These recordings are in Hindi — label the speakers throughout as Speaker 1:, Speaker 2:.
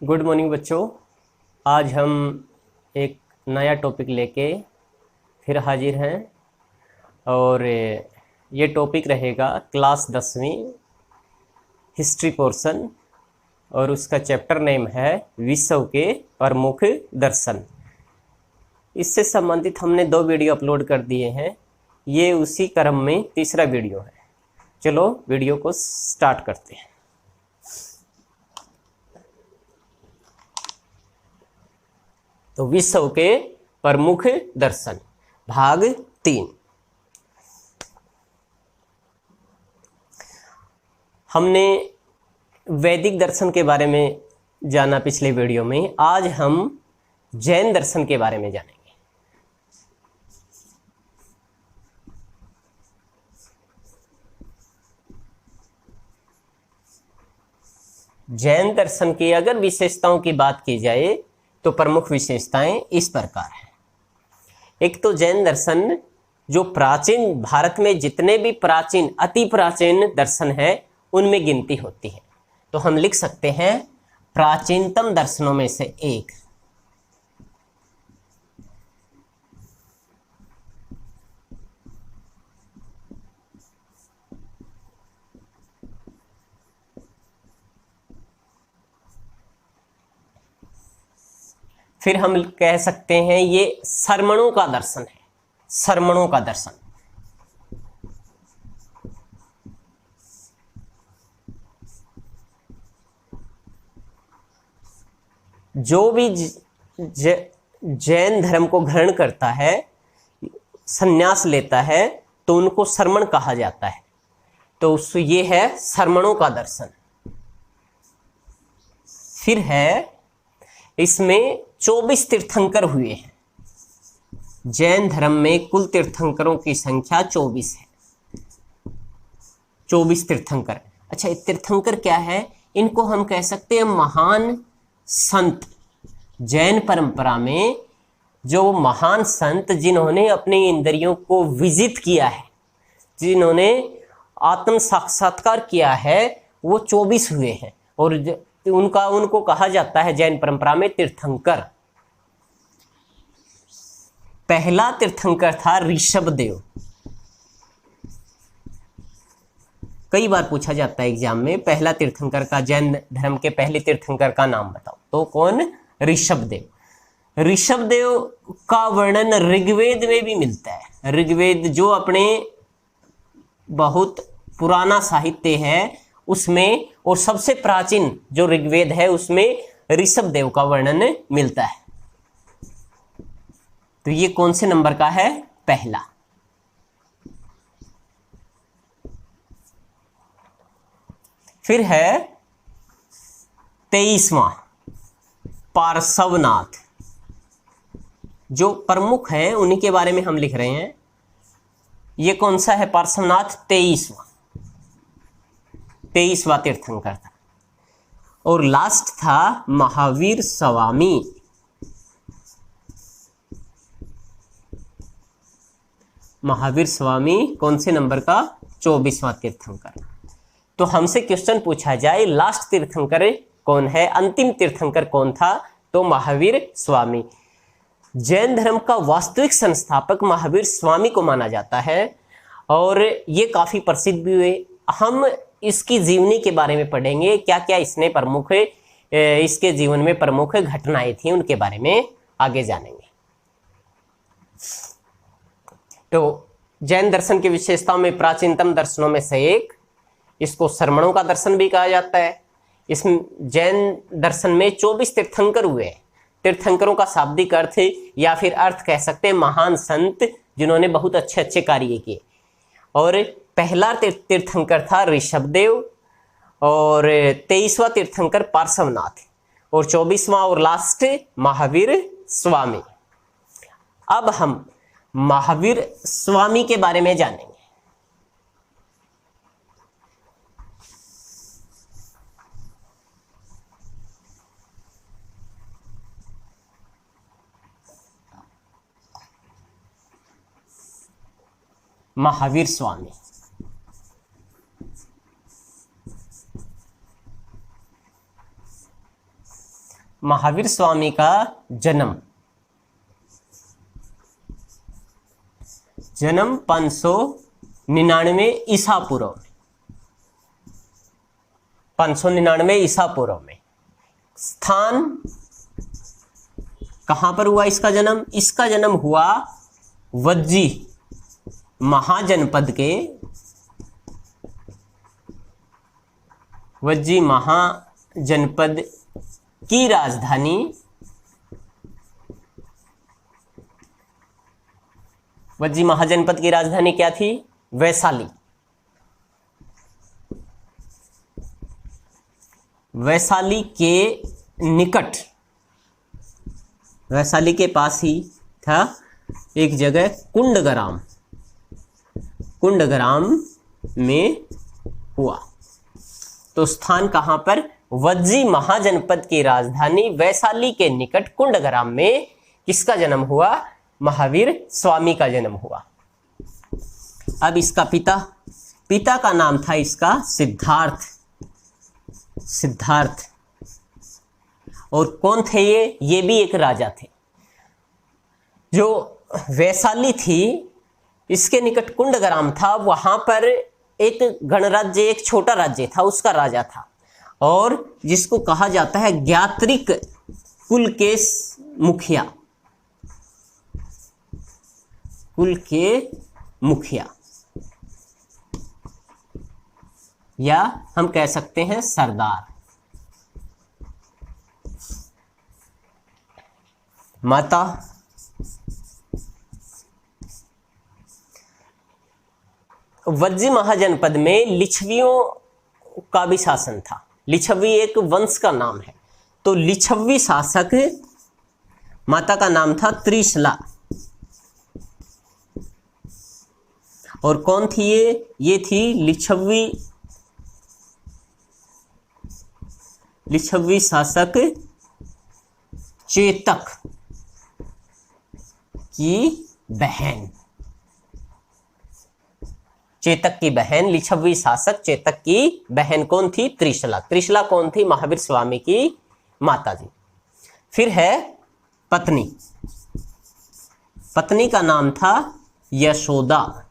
Speaker 1: गुड मॉर्निंग बच्चों। आज हम एक नया टॉपिक लेके फिर हाजिर हैं और ये टॉपिक रहेगा क्लास 10वीं हिस्ट्री पोर्शन और उसका चैप्टर नेम है विश्व के प्रमुख दर्शन। इससे संबंधित हमने 2 वीडियो अपलोड कर दिए हैं, ये उसी क्रम में तीसरा वीडियो है। चलो वीडियो को स्टार्ट करते हैं। तो विश्व के प्रमुख दर्शन भाग 3। हमने वैदिक दर्शन के बारे में जाना पिछले वीडियो में। आज हम जैन दर्शन के बारे में जानेंगे। जैन दर्शन की अगर विशेषताओं की बात की जाए तो प्रमुख विशेषताएं इस प्रकार हैं। एक तो जैन दर्शन जो प्राचीन भारत में जितने भी प्राचीन अति प्राचीन दर्शन है उनमें गिनती होती है, तो हम लिख सकते हैं प्राचीनतम दर्शनों में से एक। फिर हम कह सकते हैं ये श्रमणों का दर्शन है। श्रमणों का दर्शन जो भी जैन धर्म को ग्रहण करता है, संन्यास लेता है, तो उनको श्रमण कहा जाता है। तो ये है श्रमणों का दर्शन। फिर है इसमें 24 तीर्थंकर हुए हैं। जैन धर्म में कुल तीर्थंकरों की संख्या 24 है। 24 तीर्थंकर। अच्छा, तीर्थंकर क्या है? इनको हम कह सकते हैं महान संत। जैन परंपरा में जो महान संत जिन्होंने अपने इंद्रियों को विजित किया है, जिन्होंने आत्म साक्षात्कार किया है, वो 24 हुए हैं और उनको कहा जाता है जैन परंपरा में तीर्थंकर। पहला तीर्थंकर था ऋषभदेव। कई बार पूछा जाता है एग्जाम में, पहला तीर्थंकर का, जैन धर्म के पहले तीर्थंकर का नाम बताओ, तो कौन? ऋषभदेव। ऋषभदेव का वर्णन ऋग्वेद में भी मिलता है। ऋग्वेद जो अपने बहुत पुराना साहित्य है उसमें, और सबसे प्राचीन जो ऋग्वेद है उसमें ऋषभदेव का वर्णन मिलता है। तो ये कौन से नंबर का है? पहला। फिर है 23वां पार्श्वनाथ। जो प्रमुख है उन्हीं के बारे में हम लिख रहे हैं। ये कौन सा है? पार्श्वनाथ 23वां तीर्थंकर था। और लास्ट था महावीर स्वामी। महावीर स्वामी कौन से नंबर का? 24वां तीर्थंकर। तो हमसे क्वेश्चन पूछा जाए लास्ट तीर्थंकर कौन है, अंतिम तीर्थंकर कौन था, तो महावीर स्वामी। जैन धर्म का वास्तविक संस्थापक महावीर स्वामी को माना जाता है और ये काफी प्रसिद्ध भी हुए। हम इसकी जीवनी के बारे में पढ़ेंगे, क्या क्या इसने प्रमुख, इसके जीवन में प्रमुख घटनाएं थी, उनके बारे में आगे जानेंगे। तो जैन दर्शन की विशेषताओं में प्राचीनतम दर्शनों में से एक, इसको श्रमणों का दर्शन भी कहा जाता है। इस जैन दर्शन में 24 तीर्थंकर हुए। तीर्थंकरों का शाब्दिक अर्थ या फिर अर्थ कह सकते हैं महान संत जिन्होंने बहुत अच्छे अच्छे कार्य किए। और पहला तीर्थंकर था ऋषभदेव और 23वां तीर्थंकर पार्श्वनाथ और 24वां और लास्ट महावीर स्वामी। अब हम महावीर स्वामी के बारे में जानेंगे। महावीर स्वामी महावीर स्वामी का जन्म 599 ईसा पूर्व में, 599 ईसा पूर्व में। स्थान कहां पर हुआ इसका जन्म? इसका जन्म हुआ वज्जी महाजनपद के, वज्जी महाजनपद की राजधानी वज्जी महाजनपद की राजधानी क्या थी? वैशाली। वैशाली के निकट, वैशाली के पास ही था एक जगह कुंडग्राम, कुंडग्राम में हुआ। तो स्थान कहां पर? वज्जी महाजनपद की राजधानी वैशाली के निकट कुंडग्राम में किसका जन्म हुआ? महावीर स्वामी का जन्म हुआ। अब इसका पिता का नाम था इसका सिद्धार्थ, सिद्धार्थ। और कौन थे ये भी एक राजा थे। जो वैशाली थी इसके निकट कुंडग्राम था, वहां पर एक गणराज्य, एक छोटा राज्य था, उसका राजा था, और जिसको कहा जाता है ज्ञात्रिक कुल के मुखिया, कुल के मुखिया, या हम कह सकते हैं सरदार। माता वज्जी महाजनपद में लिच्छवियों का भी शासन था। लिच्छवी एक वंश का नाम है। तो लिच्छवी शासक, माता का नाम था त्रिशला। और कौन थी ये थी लिच्छवी शासक चेतक की बहन। चेतक की बहन, लिच्छवी शासक चेतक की बहन कौन थी? त्रिशला। त्रिशला कौन थी? महावीर स्वामी की माता जी। फिर है पत्नी, पत्नी का नाम था यशोदा।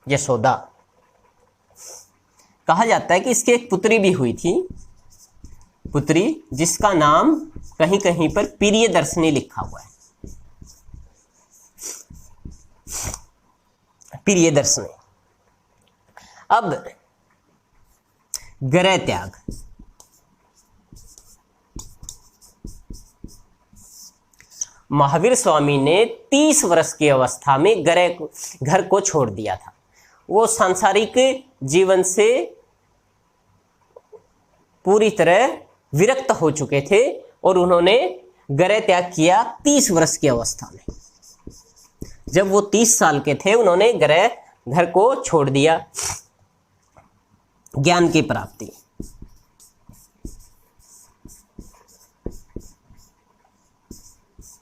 Speaker 1: यशोदा। कहा जाता है कि इसकी एक पुत्री भी हुई थी, पुत्री जिसका नाम कहीं कहीं पर प्रियदर्शनी लिखा हुआ है। प्रियदर्शनी। अब गृह त्याग। महावीर स्वामी ने 30 वर्ष की अवस्था में घर को छोड़ दिया था। वो सांसारिक जीवन से पूरी तरह विरक्त हो चुके थे और उन्होंने गृह त्याग किया 30 वर्ष की अवस्था में। जब वो 30 साल के थे उन्होंने घर को छोड़ दिया ज्ञान की प्राप्ति।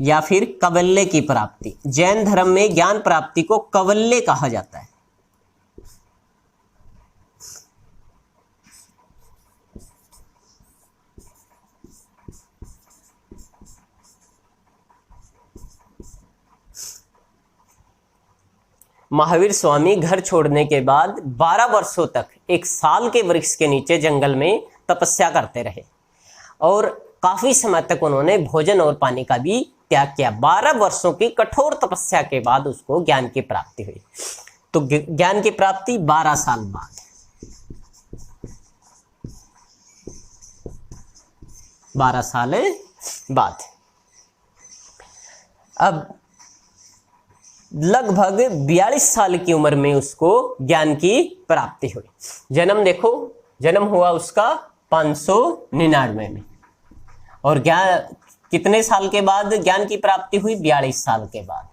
Speaker 1: या फिर कवल्य की प्राप्ति। जैन धर्म में ज्ञान प्राप्ति को कवल्य कहा जाता है। महावीर स्वामी घर छोड़ने के बाद 12 वर्षों तक एक साल के वृक्ष के नीचे जंगल में तपस्या करते रहे और काफी समय तक उन्होंने भोजन और पानी का भी त्याग किया। 12 वर्षों की कठोर तपस्या के बाद उसको ज्ञान की प्राप्ति हुई। तो ज्ञान की प्राप्ति 12 साल बाद। 12 साल बाद। अब लगभग 42 साल की उम्र में उसको ज्ञान की प्राप्ति हुई। जन्म देखो, जन्म हुआ उसका 599 में, और ज्ञान कितने साल के बाद ज्ञान की प्राप्ति हुई? 42 साल के बाद।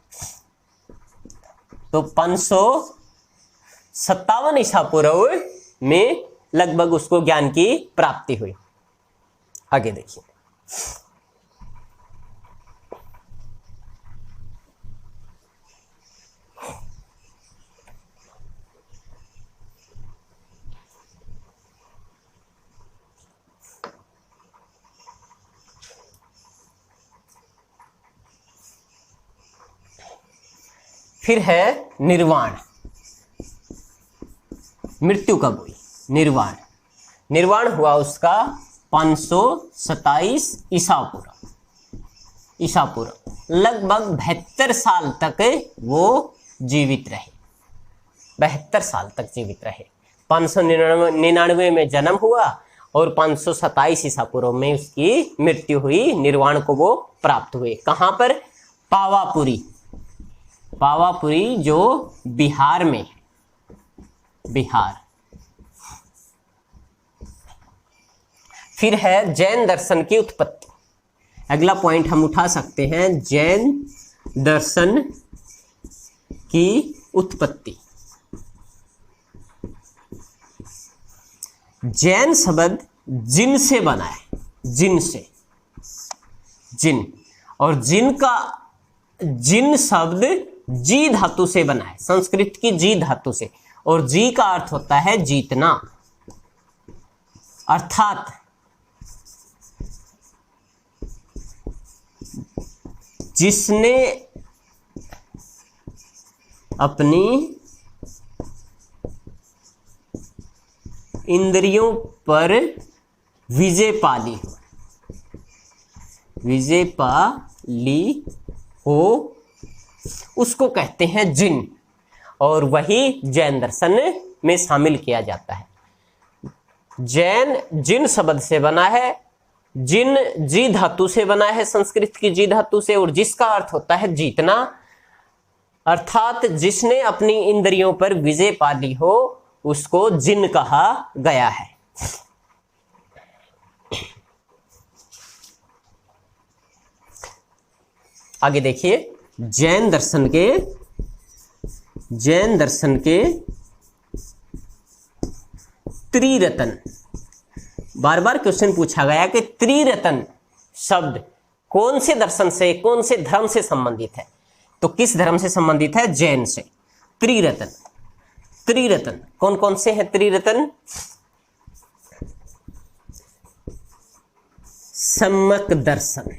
Speaker 1: तो 557 ईसा पूर्व में लगभग उसको ज्ञान की प्राप्ति हुई। आगे देखिए। फिर है निर्वाण, मृत्यु कब हुई? निर्वाण, निर्वाण हुआ उसका 527 ईसा पूर्व। लगभग 72 साल तक वो जीवित रहे, 72 साल तक जीवित रहे। 599 में जन्म हुआ और 527 ईसा पूर्व में उसकी मृत्यु हुई। निर्वाण को वो प्राप्त हुए। कहाँ पर? पावापुरी, पावापुरी जो बिहार में, बिहार। फिर है जैन दर्शन की उत्पत्ति। अगला पॉइंट हम उठा सकते हैं, जैन दर्शन की उत्पत्ति। जैन शब्द जिन से बना है, जिन से, जिन, और जिन का, जिन शब्द जी धातु से बना है, संस्कृत की जी धातु से, और जी का अर्थ होता है जीतना। अर्थात जिसने अपनी इंद्रियों पर विजय पा ली हो, विजय पा ली हो, उसको कहते हैं जिन, और वही जैन दर्शन में शामिल किया जाता है। जैन जिन शब्द से बना है, जिन जी धातु से बना है, संस्कृत की जी धातु से, और जिसका अर्थ होता है जीतना। अर्थात जिसने अपनी इंद्रियों पर विजय पा ली हो उसको जिन कहा गया है। आगे देखिए, जैन दर्शन के त्रिरत्न। बार बार क्वेश्चन पूछा गया कि त्रिरत्न शब्द कौन से दर्शन से, कौन से धर्म से संबंधित है? तो किस धर्म से संबंधित है? जैन से। त्रिरत्न, त्रिरत्न कौन कौन से हैं? त्रिरत्न सम्यक दर्शन,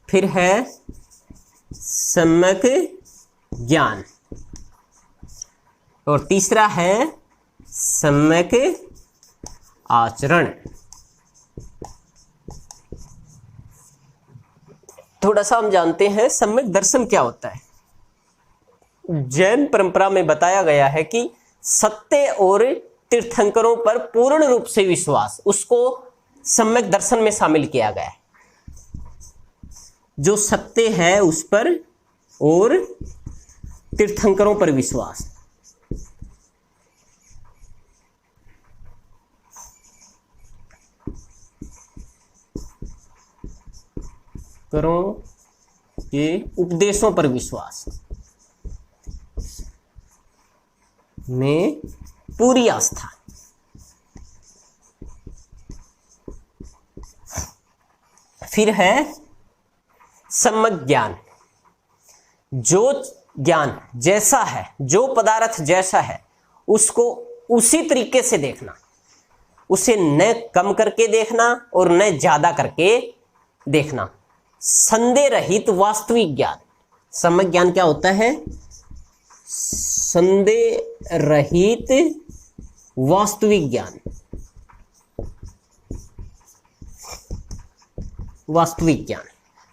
Speaker 1: फिर है सम्यक ज्ञान, और तीसरा है सम्यक आचरण। थोड़ा सा हम जानते हैं सम्यक दर्शन क्या होता है। जैन परंपरा में बताया गया है कि सत्य और तीर्थंकरों पर पूर्ण रूप से विश्वास, उसको सम्यक दर्शन में शामिल किया गया है। जो सत्य है उस पर और तीर्थंकरों पर विश्वास। करो के उपदेशों पर विश्वास में पूरी आस्था। फिर है सम्यक ज्ञान, जो ज्ञान जैसा है, जो पदार्थ जैसा है उसको उसी तरीके से देखना, उसे न कम करके देखना और न ज्यादा करके देखना। संदेह रहित वास्तविक ज्ञान। सम्यक ज्ञान क्या होता है? संदेह रहित वास्तविक ज्ञान, वास्तविक ज्ञान।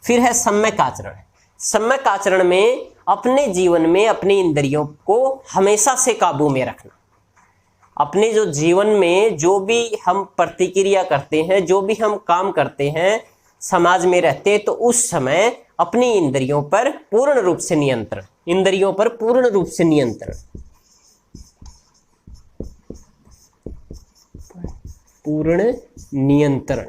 Speaker 1: फिर है सम्यक आचरण। सम्यक आचरण में अपने जीवन में अपनी इंद्रियों को हमेशा से काबू में रखना। अपने जो जीवन में जो भी हम प्रतिक्रिया करते हैं, जो भी हम काम करते हैं, समाज में रहते हैं, तो उस समय अपनी इंद्रियों पर पूर्ण रूप से नियंत्रण, इंद्रियों पर पूर्ण रूप से नियंत्रण, पूर्ण नियंत्रण।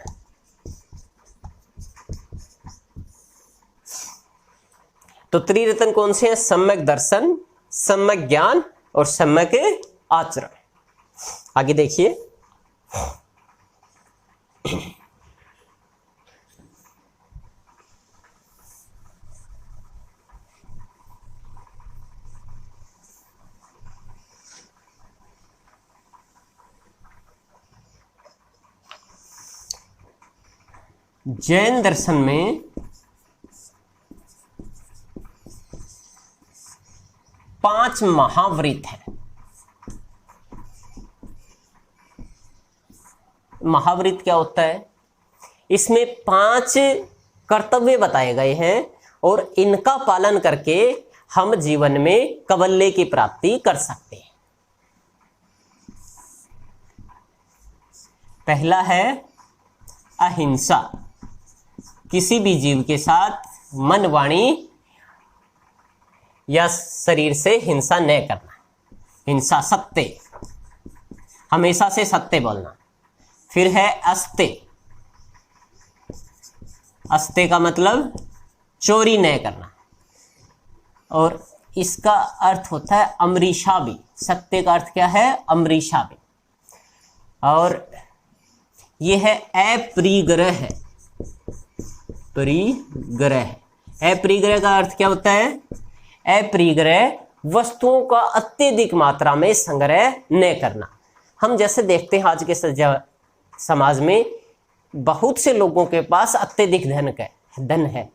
Speaker 1: तो त्रिरत्न कौन से हैं? सम्यक दर्शन, सम्यक ज्ञान और सम्यक आचरण। आगे देखिए, जैन दर्शन में 5 महावृत्त है। महावृत्त क्या होता है? इसमें 5 कर्तव्य बताए गए हैं और इनका पालन करके हम जीवन में कवल्य की प्राप्ति कर सकते हैं। पहला है अहिंसा, किसी भी जीव के साथ मन, वाणी या शरीर से हिंसा न करना। हिंसा, सत्य, हमेशा से सत्य बोलना। फिर है अस्ते, अस्ते का मतलब चोरी न करना, और इसका अर्थ होता है अमरीशा भी। सत्य का अर्थ क्या है? अमरीशा भी। और यह है अपरिग्रह, परिग्रह। अपरिग्रह का अर्थ क्या होता है? अपरिग्रह, वस्तुओं का अत्यधिक मात्रा में संग्रह न करना। हम जैसे देखते हैं आज के समाज में बहुत से लोगों के पास अत्यधिक धन है,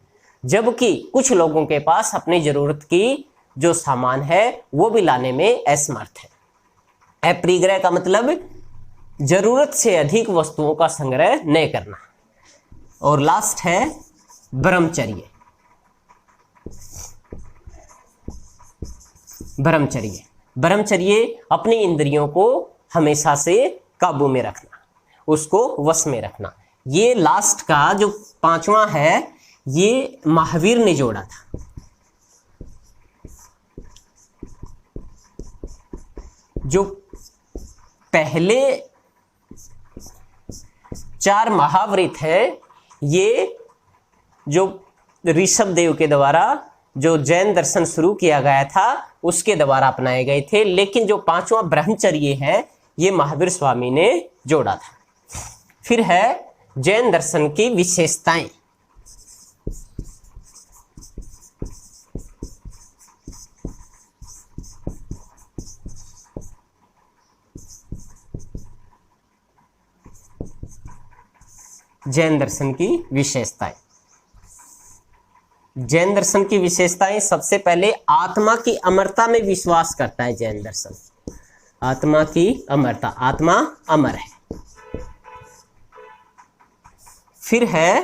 Speaker 1: जबकि कुछ लोगों के पास अपनी जरूरत की जो सामान है वो भी लाने में असमर्थ है। अपरिग्रह का मतलब जरूरत से अधिक वस्तुओं का संग्रह न करना। और लास्ट है ब्रह्मचर्य। ब्रह्मचर्य, ब्रह्मचर्य अपनी इंद्रियों को हमेशा से काबू में रखना, उसको वश में रखना। ये लास्ट का जो 5वां है, ये महावीर ने जोड़ा था। जो पहले 4 महावृत्त है, ये जो ऋषभ देव के द्वारा जो जैन दर्शन शुरू किया गया था उसके द्वारा अपनाए गए थे, लेकिन जो 5वां ब्रह्मचर्य है ये महावीर स्वामी ने जोड़ा था। फिर है जैन दर्शन की विशेषताएं। जैन दर्शन की विशेषताएं। जैन दर्शन की विशेषताएं, सबसे पहले आत्मा की अमरता में विश्वास करता है जैन दर्शन। आत्मा की अमरता, आत्मा अमर है। फिर है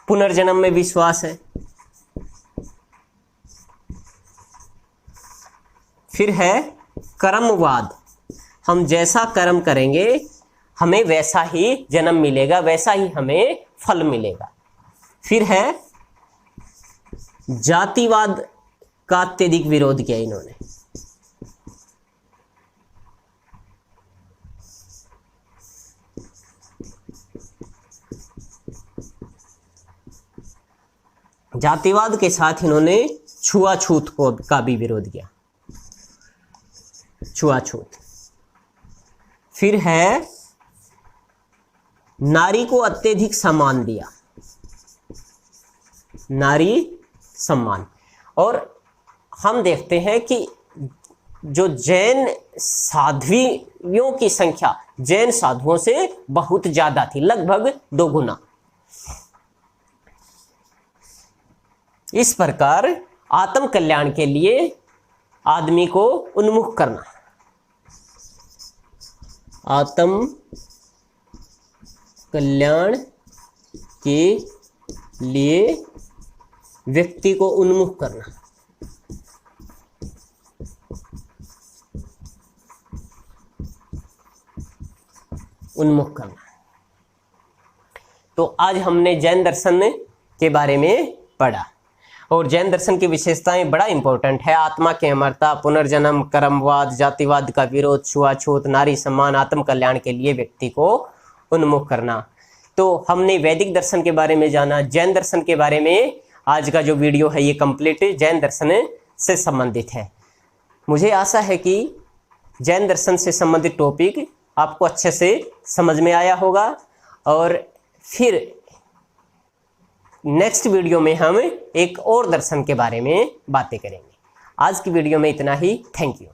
Speaker 1: पुनर्जन्म में विश्वास है। फिर है कर्मवाद, हम जैसा कर्म करेंगे हमें वैसा ही जन्म मिलेगा, वैसा ही हमें फल मिलेगा। फिर है जातिवाद का अत्यधिक विरोध किया इन्होंने। जातिवाद के साथ इन्होंने छुआछूत का भी विरोध किया, छुआछूत। फिर है नारी को अत्यधिक सम्मान दिया, नारी सम्मान। और हम देखते हैं कि जो जैन साध्वियों की संख्या जैन साधुओं से बहुत ज्यादा थी, लगभग 2 गुना। इस प्रकार आत्म कल्याण के लिए आदमी को उन्मुख करना, आत्म कल्याण के लिए व्यक्ति को उन्मुख करना। उन्मुख करना। तो आज हमने जैन दर्शन के बारे में पढ़ा, और जैन दर्शन की विशेषताएं बड़ा इंपॉर्टेंट है। आत्मा की अमरता, पुनर्जन्म, कर्मवाद, जातिवाद का विरोध, छुआछूत, नारी सम्मान, आत्म कल्याण के लिए व्यक्ति को उन्मुख करना। तो हमने वैदिक दर्शन के बारे में जाना, जैन दर्शन के बारे में। आज का जो वीडियो है ये कंप्लीट जैन दर्शन से संबंधित है। मुझे आशा है कि जैन दर्शन से संबंधित टॉपिक आपको अच्छे से समझ में आया होगा, और फिर नेक्स्ट वीडियो में हम एक और दर्शन के बारे में बातें करेंगे। आज की वीडियो में इतना ही। Thank you.